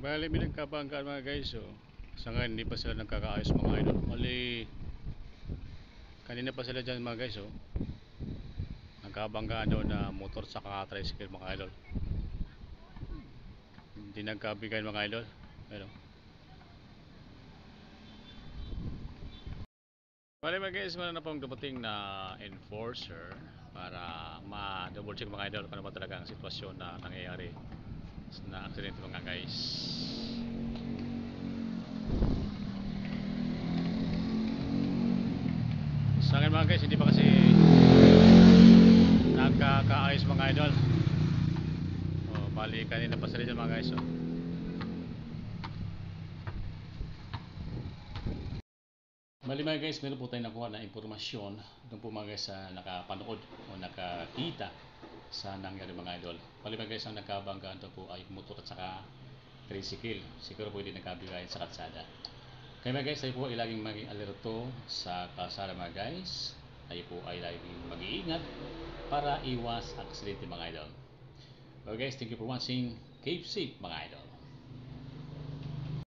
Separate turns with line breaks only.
Bali, may nagkabanggaan mga guys. So, sa ngayon, hindi pa sila nagkakaayos mga idol. Bali, kanina pa sila dyan mga guys. So, nagkabanggaan daw na motor sa tricycle mga idol. Hindi nagkabigayan mga idol. Pero, bali mga guys, meron na pong dumating na enforcer para ma-double check mga idol kung ano ba talaga ang sitwasyon na nangyayari na aksidente mga guys. Sa akin mga guys, hindi pa kasi nagkakaayos mga idol. Bali kanina pa sila dyan mga guys. Bali mga guys, meron po tayong nakuha na impormasyon doon po mga guys sa nakapanood o nakakita sa nangyari mga idol. Bali mga guys, ang nagkabanggaan doon po ay motor at saka tricycle. Siguro po hindi nagkabigayan sa kalsada. Kaya mga guys, tayo po ay laging maging alerto sa kalsada mga guys. Tayo po ay laging mag-iingat para iwas aksidente mga idol. Okay guys, thank you for watching. Keep safe mga idol.